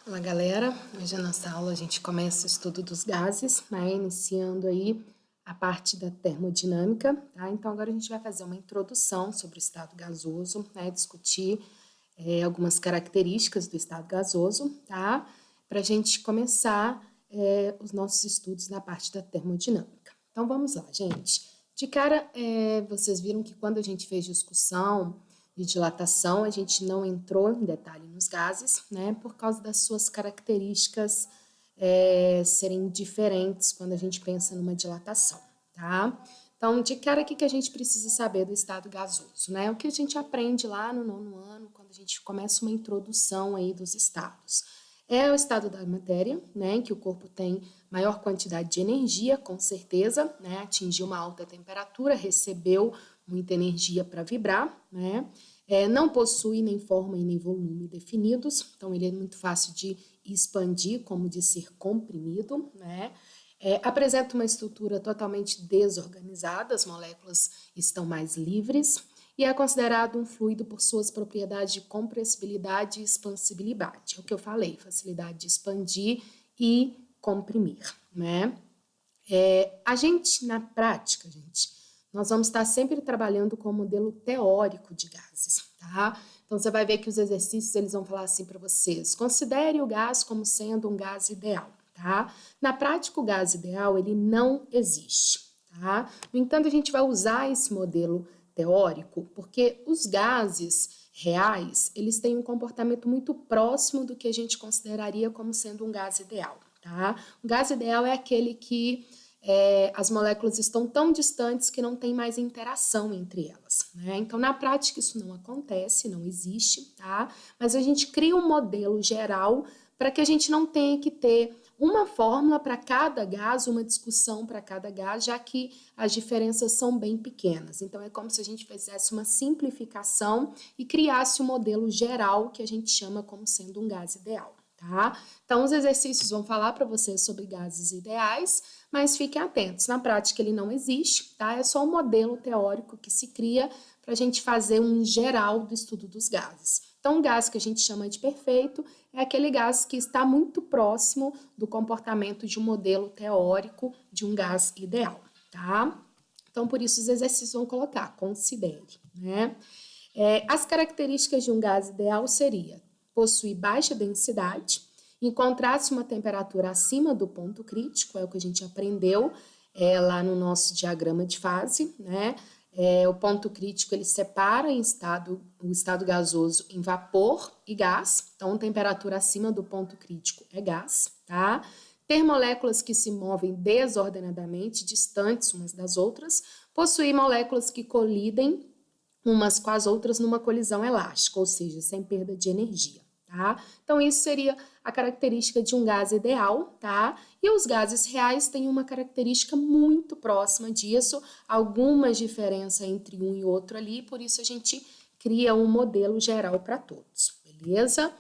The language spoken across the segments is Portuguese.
Olá, galera. Hoje na nossa aula a gente começa o estudo dos gases, né? Iniciando aí a parte da termodinâmica, tá? Então agora a gente vai fazer uma introdução sobre o estado gasoso, né? Discutir algumas características do estado gasoso, tá? Para a gente começar os nossos estudos na parte da termodinâmica. Então vamos lá, gente. De cara, vocês viram que quando a gente fez discussão de dilatação, a gente não entrou em detalhe nos gases, né, por causa das suas características serem diferentes quando a gente pensa numa dilatação, tá? Então, de cara, o que a gente precisa saber do estado gasoso, né? O que a gente aprende lá no 9º ano, quando a gente começa uma introdução aí dos estados. É o estado da matéria, né, em que o corpo tem maior quantidade de energia, com certeza, né, atingiu uma alta temperatura, recebeu muita energia para vibrar, né, não possui nem forma e nem volume definidos, então ele é muito fácil de expandir, como de ser comprimido, né, apresenta uma estrutura totalmente desorganizada, as moléculas estão mais livres, e é considerado um fluido por suas propriedades de compressibilidade e expansibilidade. É o que eu falei, facilidade de expandir e comprimir, né? A gente, na prática, nós vamos estar sempre trabalhando com o modelo teórico de gases, tá? Então, você vai ver que os exercícios, eles vão falar assim para vocês, considere o gás como sendo um gás ideal, tá? Na prática, o gás ideal, ele não existe, tá? No entanto, a gente vai usar esse modelo teórico porque os gases reais, eles têm um comportamento muito próximo do que a gente consideraria como sendo um gás ideal, tá? O gás ideal é aquele que as moléculas estão tão distantes que não tem mais interação entre elas, né? Então, na prática, isso não acontece, não existe, tá? Mas a gente cria um modelo geral para que a gente não tenha que ter uma fórmula para cada gás, uma discussão para cada gás, já que as diferenças são bem pequenas. Então, é como se a gente fizesse uma simplificação e criasse um modelo geral que a gente chama como sendo um gás ideal, tá? Então, os exercícios vão falar para vocês sobre gases ideais, mas fiquem atentos, na prática ele não existe, tá? É só um modelo teórico que se cria para a gente fazer um geral do estudo dos gases. Então, um gás que a gente chama de perfeito é aquele gás que está muito próximo do comportamento de um modelo teórico de um gás ideal, tá? Então, por isso os exercícios vão colocar, considere, né? As características de um gás ideal seria possuir baixa densidade, encontrar-se uma temperatura acima do ponto crítico, é o que a gente aprendeu lá no nosso diagrama de fase, né? O ponto crítico ele separa o estado gasoso em vapor e gás, então temperatura acima do ponto crítico é gás, tá? Ter moléculas que se movem desordenadamente, distantes umas das outras, possuir moléculas que colidem umas com as outras numa colisão elástica, ou seja, sem perda de energia, tá? Então, isso seria a característica de um gás ideal, tá? E os gases reais têm uma característica muito próxima disso, algumas diferenças entre um e outro ali, por isso a gente cria um modelo geral para todos, beleza?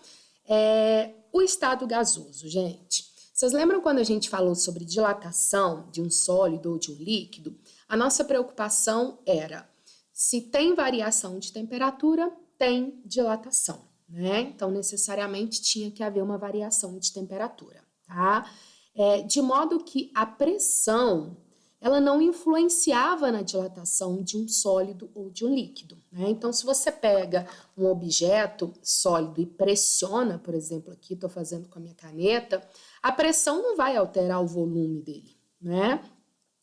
O estado gasoso, gente. Vocês lembram quando a gente falou sobre dilatação de um sólido ou de um líquido? A nossa preocupação era se tem variação de temperatura, tem dilatação, né? Então, necessariamente tinha que haver uma variação de temperatura, tá? De modo que a pressão, ela não influenciava na dilatação de um sólido ou de um líquido, né? Então, se você pega um objeto sólido e pressiona, por exemplo, aqui estou fazendo com a minha caneta, a pressão não vai alterar o volume dele, né?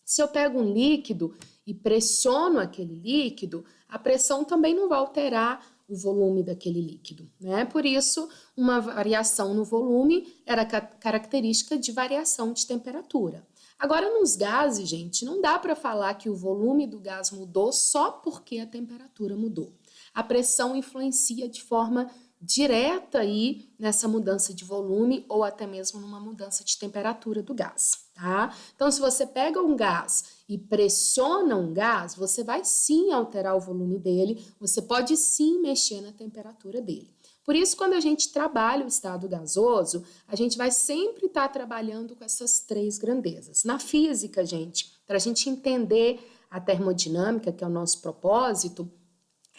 Se eu pego um líquido e pressiono aquele líquido, a pressão também não vai alterar o volume daquele líquido, né? Por isso, uma variação no volume era característica de variação de temperatura. Agora, nos gases, gente, não dá para falar que o volume do gás mudou só porque a temperatura mudou. A pressão influencia de forma direta aí nessa mudança de volume ou até mesmo numa mudança de temperatura do gás, tá? Então, se você pega um gás e pressiona um gás, você vai sim alterar o volume dele, você pode sim mexer na temperatura dele. Por isso, quando a gente trabalha o estado gasoso, a gente vai sempre estar trabalhando com essas três grandezas. Na física, gente, para a gente entender a termodinâmica, que é o nosso propósito,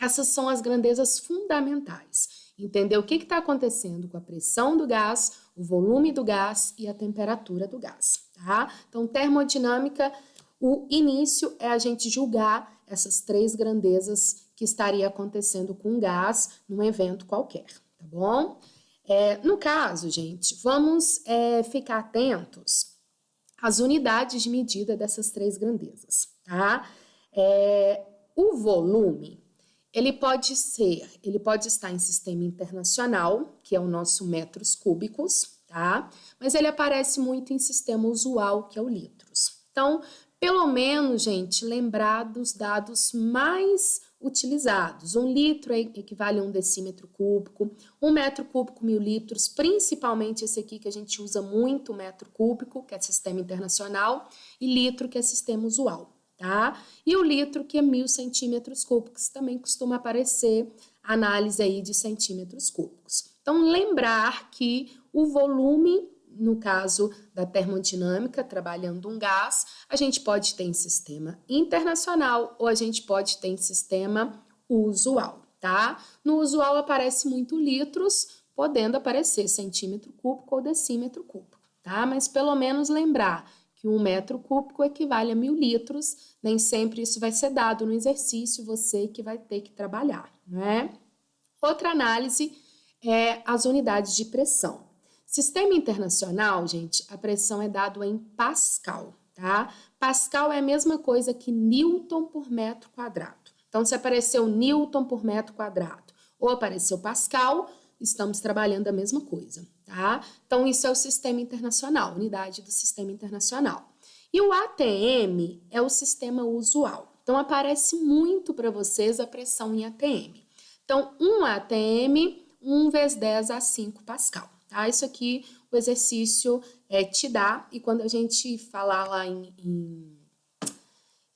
essas são as grandezas fundamentais. Entender o que está acontecendo com a pressão do gás, o volume do gás e a temperatura do gás, tá? Então, termodinâmica, o início é a gente julgar essas três grandezas que estaria acontecendo com o gás num evento qualquer, tá bom? No caso, gente, vamos ficar atentos às unidades de medida dessas três grandezas, tá? O volume, ele pode estar em sistema internacional, que é o nosso metros cúbicos, tá? Mas ele aparece muito em sistema usual, que é o litros. Então, pelo menos, gente, lembrar dos dados mais utilizados. 1 litro equivale a 1 decímetro cúbico, 1 metro cúbico, 1000 litros, principalmente esse aqui que a gente usa muito, metro cúbico, que é sistema internacional, e litro, que é sistema usual, tá? E o litro, que é 1000 centímetros cúbicos, também costuma aparecer análise aí de centímetros cúbicos. Então, lembrar que o volume, no caso da termodinâmica, trabalhando um gás, a gente pode ter em sistema internacional ou a gente pode ter em sistema usual, tá? No usual aparece muito litros, podendo aparecer centímetro cúbico ou decímetro cúbico, tá? Mas pelo menos lembrar que 1 metro cúbico equivale a 1000 litros, nem sempre isso vai ser dado no exercício, você que vai ter que trabalhar, né? Outra análise é as unidades de pressão. Sistema internacional, gente, a pressão é dado em Pascal, tá? Pascal é a mesma coisa que Newton por metro quadrado. Então, se apareceu Newton por metro quadrado ou apareceu Pascal, estamos trabalhando a mesma coisa, tá? Então, isso é o sistema internacional, unidade do sistema internacional. E o ATM é o sistema usual. Então, aparece muito para vocês a pressão em ATM. Então, 1 ATM, 1 vezes 10 a 5 Pascal. Tá? Isso aqui o exercício te dá, e quando a gente falar lá em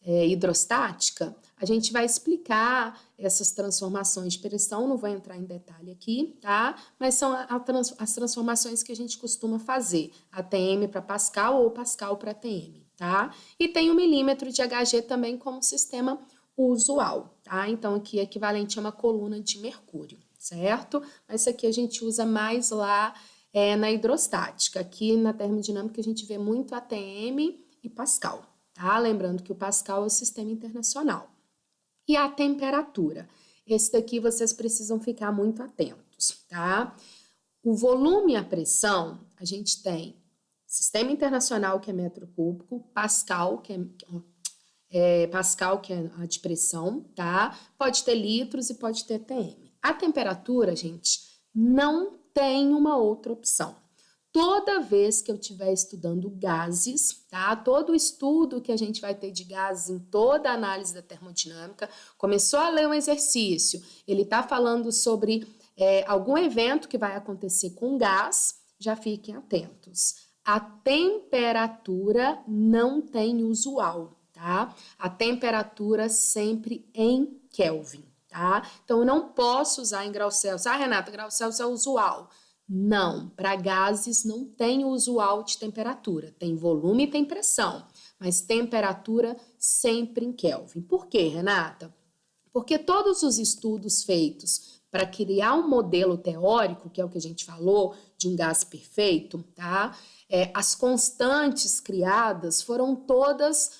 hidrostática, a gente vai explicar essas transformações de pressão, não vou entrar em detalhe aqui, tá? Mas são as transformações que a gente costuma fazer, ATM para Pascal ou Pascal para ATM, tá? E tem o milímetro de Hg também como sistema usual, tá? Então, aqui é equivalente a uma coluna de mercúrio, certo? Mas isso aqui a gente usa mais lá na hidrostática. Aqui na termodinâmica a gente vê muito ATM e Pascal, tá? Lembrando que o Pascal é o sistema internacional. E a temperatura. Esse daqui vocês precisam ficar muito atentos, tá? O volume e a pressão, a gente tem sistema internacional, que é metro cúbico, Pascal, que Pascal, que é a de pressão, tá? Pode ter litros e pode ter TM. A temperatura, gente, não tem uma outra opção. Toda vez que eu estiver estudando gases, tá? Todo o estudo que a gente vai ter de gases em toda a análise da termodinâmica, começou a ler um exercício, ele está falando sobre algum evento que vai acontecer com gás, já fiquem atentos. A temperatura não tem usual, tá? A temperatura sempre em Kelvin, tá? Então, eu não posso usar em graus Celsius. Ah, Renata, graus Celsius é usual. Não, para gases não tem o usual de temperatura. Tem volume e tem pressão, mas temperatura sempre em Kelvin. Por quê, Renata? Porque todos os estudos feitos para criar um modelo teórico, que é o que a gente falou, de um gás perfeito, tá? As constantes criadas foram todas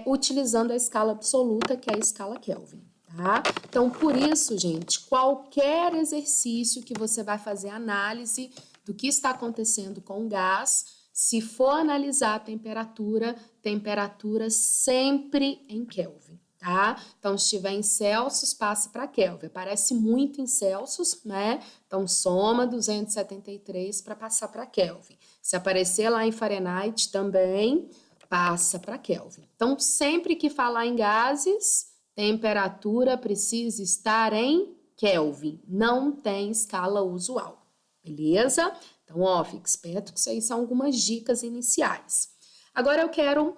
utilizando a escala absoluta, que é a escala Kelvin. Tá? Então, por isso, gente, qualquer exercício que você vai fazer análise do que está acontecendo com o gás, se for analisar a temperatura, temperatura sempre em Kelvin, tá? Então, se estiver em Celsius, passa para Kelvin. Aparece muito em Celsius, né? Então, soma 273 para passar para Kelvin. Se aparecer lá em Fahrenheit também, passa para Kelvin. Então, sempre que falar em gases, temperatura precisa estar em Kelvin, não tem escala usual, beleza? Então, ó, fique esperto que isso aí são algumas dicas iniciais. Agora eu quero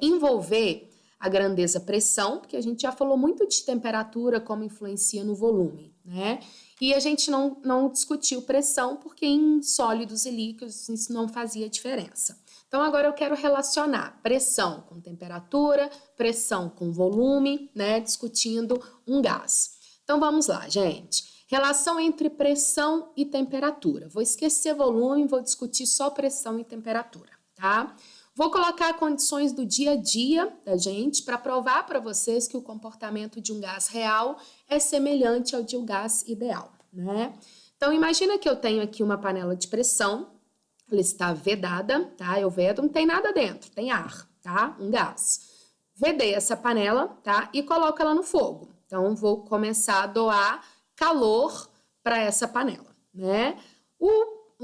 envolver a grandeza pressão, porque a gente já falou muito de temperatura, como influencia no volume, né? E a gente não discutiu pressão, porque em sólidos e líquidos isso não fazia diferença. Então, agora eu quero relacionar pressão com temperatura, pressão com volume, né? Discutindo um gás. Então, vamos lá, gente. Relação entre pressão e temperatura. Vou esquecer volume, vou discutir só pressão e temperatura, tá? Vou colocar condições do dia a dia da gente para provar para vocês que o comportamento de um gás real é semelhante ao de um gás ideal, né? Então, imagina que eu tenho aqui uma panela de pressão, ela está vedada, tá? Eu vedo, não tem nada dentro, tem ar, tá? Um gás. Vedei essa panela, tá? E coloco ela no fogo. Então, vou começar a doar calor para essa panela, né?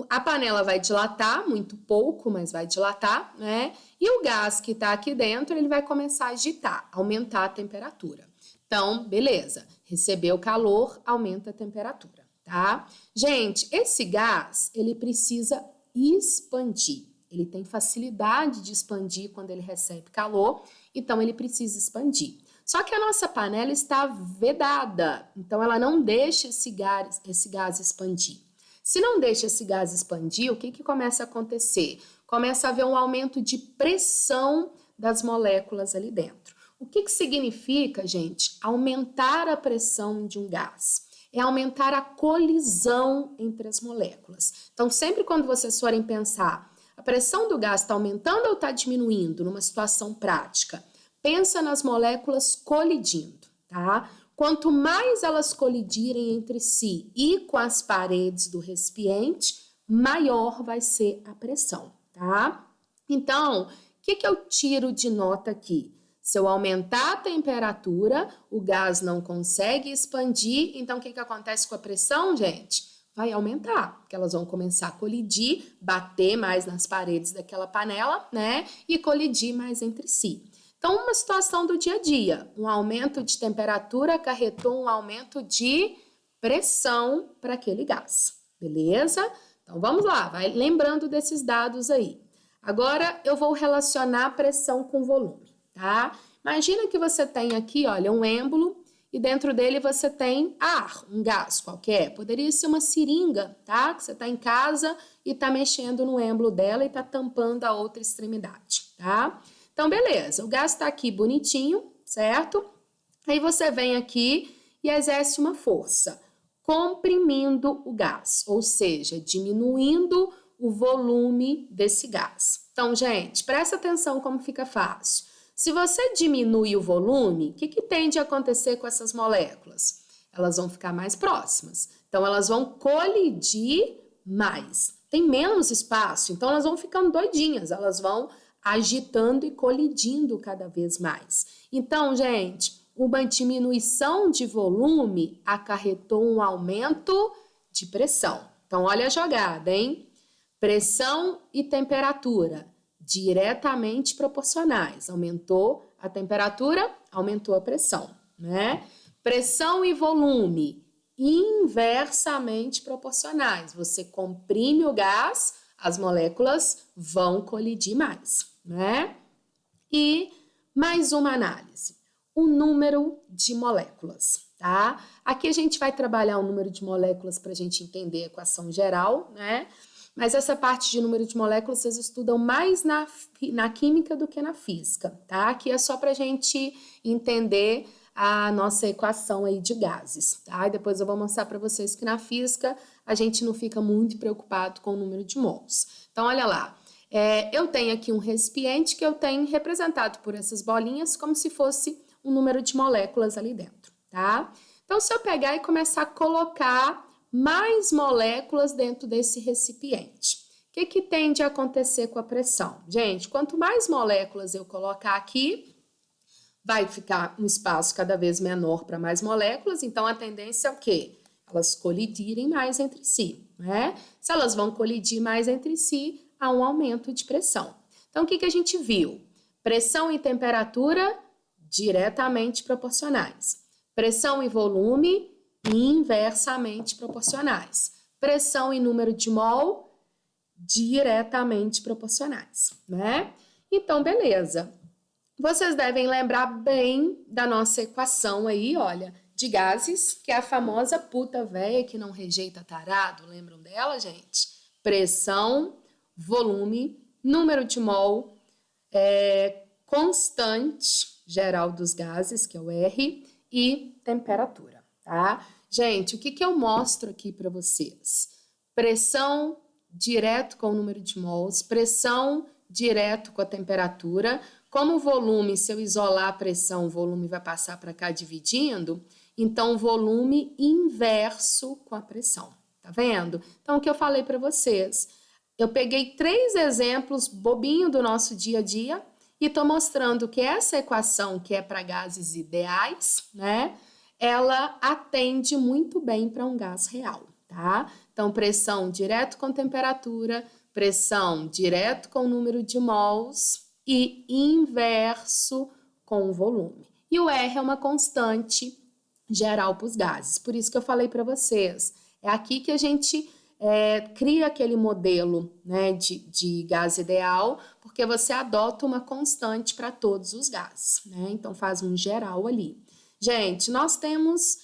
A panela vai dilatar, muito pouco, mas vai dilatar, né? E o gás que está aqui dentro, ele vai começar a agitar, aumentar a temperatura. Então, beleza, recebeu calor, aumenta a temperatura, tá? Gente, esse gás, ele precisa expandir. Ele tem facilidade de expandir quando ele recebe calor, então ele precisa expandir. Só que a nossa panela está vedada, então ela não deixa esse gás expandir. Se não deixa esse gás expandir, o que começa a acontecer? Começa a haver um aumento de pressão das moléculas ali dentro. O que significa, gente? Aumentar a pressão de um gás. É aumentar a colisão entre as moléculas. Então, sempre quando vocês forem pensar, a pressão do gás está aumentando ou está diminuindo numa situação prática? Pensa nas moléculas colidindo, tá? Quanto mais elas colidirem entre si e com as paredes do recipiente, maior vai ser a pressão, tá? Então, o que eu tiro de nota aqui? Se eu aumentar a temperatura, o gás não consegue expandir, então o que acontece com a pressão, gente? Vai aumentar, porque elas vão começar a colidir, bater mais nas paredes daquela panela, né? E colidir mais entre si. Então, uma situação do dia a dia, um aumento de temperatura acarretou um aumento de pressão para aquele gás, beleza? Então, vamos lá, vai lembrando desses dados aí. Agora, eu vou relacionar pressão com volume, tá? Imagina que você tem aqui, olha, um êmbolo e dentro dele você tem ar, um gás qualquer. Poderia ser uma seringa, tá? Que você está em casa e está mexendo no êmbolo dela e está tampando a outra extremidade, tá? Então, beleza, o gás está aqui bonitinho, certo? Aí você vem aqui e exerce uma força, comprimindo o gás, ou seja, diminuindo o volume desse gás. Então, gente, presta atenção como fica fácil. Se você diminui o volume, o que tende a acontecer com essas moléculas? Elas vão ficar mais próximas. Então, elas vão colidir mais. Tem menos espaço, então elas vão ficando doidinhas, elas vão agitando e colidindo cada vez mais. Então, gente, uma diminuição de volume acarretou um aumento de pressão. Então, olha a jogada, hein? Pressão e temperatura diretamente proporcionais. Aumentou a temperatura, aumentou a pressão, né? Pressão e volume inversamente proporcionais. Você comprime o gás, as moléculas vão colidir mais, né? E mais uma análise, o número de moléculas, tá? Aqui a gente vai trabalhar o número de moléculas para a gente entender a equação geral, né? Mas essa parte de número de moléculas vocês estudam mais na química do que na física, tá? Aqui é só para a gente entender a nossa equação aí de gases, tá? E depois eu vou mostrar para vocês que na física a gente não fica muito preocupado com o número de mols. Então, olha lá, eu tenho aqui um recipiente que eu tenho representado por essas bolinhas como se fosse um número de moléculas ali dentro, tá? Então, se eu pegar e começar a colocar mais moléculas dentro desse recipiente, o que tende a acontecer com a pressão? Gente, quanto mais moléculas eu colocar aqui, vai ficar um espaço cada vez menor para mais moléculas, então a tendência é o quê? Elas colidirem mais entre si, né? Se elas vão colidir mais entre si, há um aumento de pressão. Então, o que a gente viu? Pressão e temperatura diretamente proporcionais. Pressão e volume inversamente proporcionais. Pressão e número de mol diretamente proporcionais, né? Então, beleza. Vocês devem lembrar bem da nossa equação aí, olha, de gases, que é a famosa puta véia que não rejeita tarado. Lembram dela, gente? Pressão, volume, número de mol, constante geral dos gases, que é o R, e temperatura, tá? Gente, o que que eu mostro aqui para vocês? Pressão direto com o número de mols, pressão direto com a temperatura. Como o volume, se eu isolar a pressão, o volume vai passar para cá dividindo, então volume inverso com a pressão. Tá vendo? Então, o que eu falei para vocês? Eu peguei 3 exemplos bobinho do nosso dia a dia e estou mostrando que essa equação, que é para gases ideais, né? Ela atende muito bem para um gás real, tá? Então, pressão direto com temperatura, pressão direto com o número de mols e inverso com o volume. E o R é uma constante geral para os gases. Por isso que eu falei para vocês, é aqui que a gente cria aquele modelo, né, de gás ideal, porque você adota uma constante para todos os gases, né? Então faz um geral ali. Gente, nós temos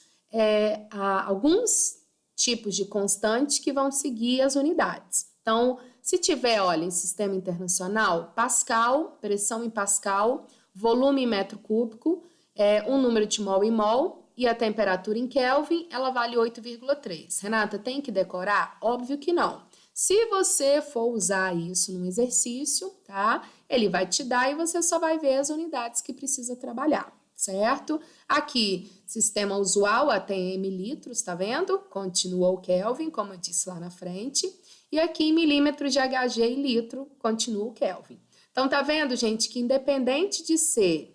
alguns tipos de constante que vão seguir as unidades. Então, se tiver, olha, em sistema internacional, Pascal, pressão em Pascal, volume em metro cúbico, um número de mol em mol, e a temperatura em Kelvin, ela vale 8,3. Renata, tem que decorar? Óbvio que não. Se você for usar isso num exercício, tá? Ele vai te dar e você só vai ver as unidades que precisa trabalhar, certo? Aqui, sistema usual, ATM litros, tá vendo? Continua o Kelvin, como eu disse lá na frente. E aqui, em milímetros de Hg e litro, continua o Kelvin. Então, tá vendo, gente, que independente de ser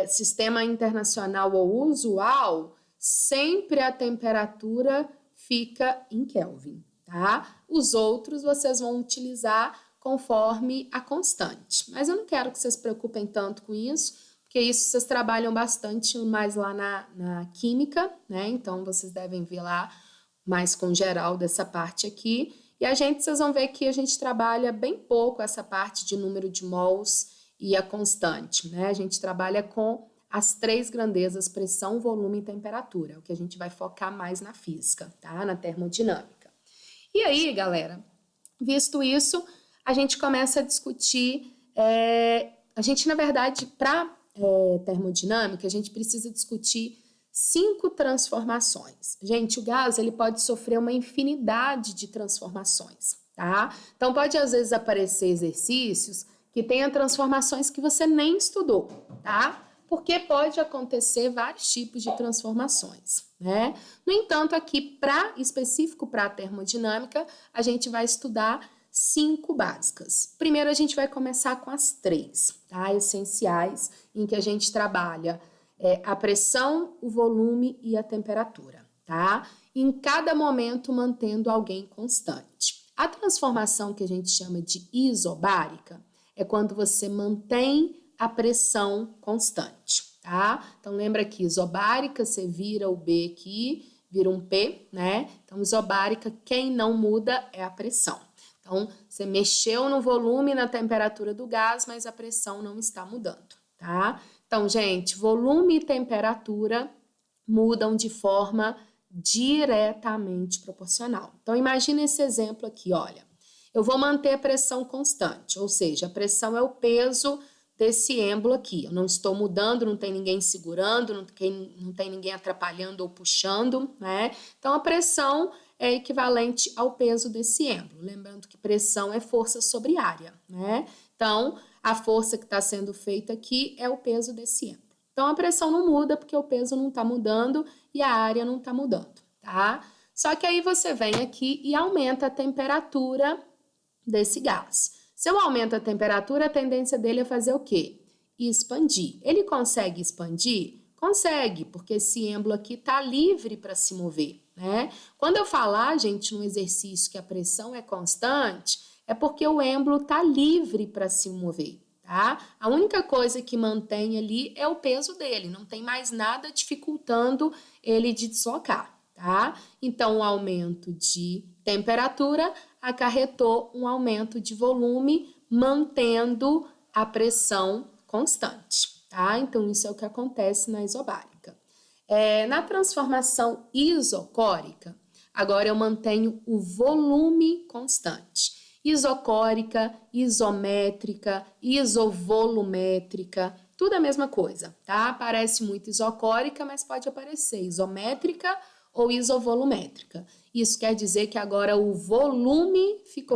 sistema internacional ou usual, sempre a temperatura fica em Kelvin, tá? Os outros vocês vão utilizar conforme a constante. Mas eu não quero que vocês se preocupem tanto com isso, porque isso vocês trabalham bastante mais lá na química, né? Então, vocês devem ver lá mais com geral dessa parte aqui. E vocês vão ver que a gente trabalha bem pouco essa parte de número de mols e a constante, né? A gente trabalha com as 3 grandezas, pressão, volume e temperatura, o que a gente vai focar mais na física, tá? Na termodinâmica. E aí, galera, visto isso, a gente começa a discutir, a gente, na verdade, para termodinâmica, a gente precisa discutir 5 transformações. Gente, o gás, ele pode sofrer uma infinidade de transformações, tá? Então, pode, às vezes, aparecer exercícios que tenha transformações que você nem estudou, tá? Porque pode acontecer vários tipos de transformações, né? No entanto, aqui, específico para a termodinâmica, a gente vai estudar 5 básicas. Primeiro, a gente vai começar com as 3, tá? Essenciais, em que a gente trabalha a pressão, o volume e a temperatura, tá? Em cada momento, mantendo alguém constante. A transformação que a gente chama de isobárica é quando você mantém a pressão constante, tá? Então, lembra que isobárica, você vira o B aqui, vira um P, né? Então, isobárica, quem não muda é a pressão. Então, você mexeu no volume e na temperatura do gás, mas a pressão não está mudando, tá? Então, gente, volume e temperatura mudam de forma diretamente proporcional. Então, imagina esse exemplo aqui, olha. Eu vou manter a pressão constante, ou seja, a pressão é o peso desse êmbolo aqui. Eu não estou mudando, não tem ninguém segurando, não tem ninguém atrapalhando ou puxando, né? Então, a pressão é equivalente ao peso desse êmbolo. Lembrando que pressão é força sobre área, né? Então, a força que está sendo feita aqui é o peso desse êmbolo. Então, a pressão não muda porque o peso não está mudando e a área não está mudando, tá? Só que aí você vem aqui e aumenta a temperatura desse gás. Se eu aumento a temperatura, a tendência dele é fazer o quê? Expandir. Ele consegue expandir? Consegue, porque esse êmbolo aqui está livre para se mover, né? Quando eu falar, gente, num exercício que a pressão é constante, é porque o êmbolo está livre para se mover, tá? A única coisa que mantém ali é o peso dele, não tem mais nada dificultando ele de deslocar, tá? Então, o aumento de temperatura acarretou um aumento de volume, mantendo a pressão constante, tá? Então, isso é o que acontece na isobárica. Na transformação isocórica, agora eu mantenho o volume constante. Isocórica, isométrica, isovolumétrica, tudo a mesma coisa, tá? Parece muito isocórica, mas pode aparecer isométrica ou isovolumétrica. Isso quer dizer que agora o volume ficou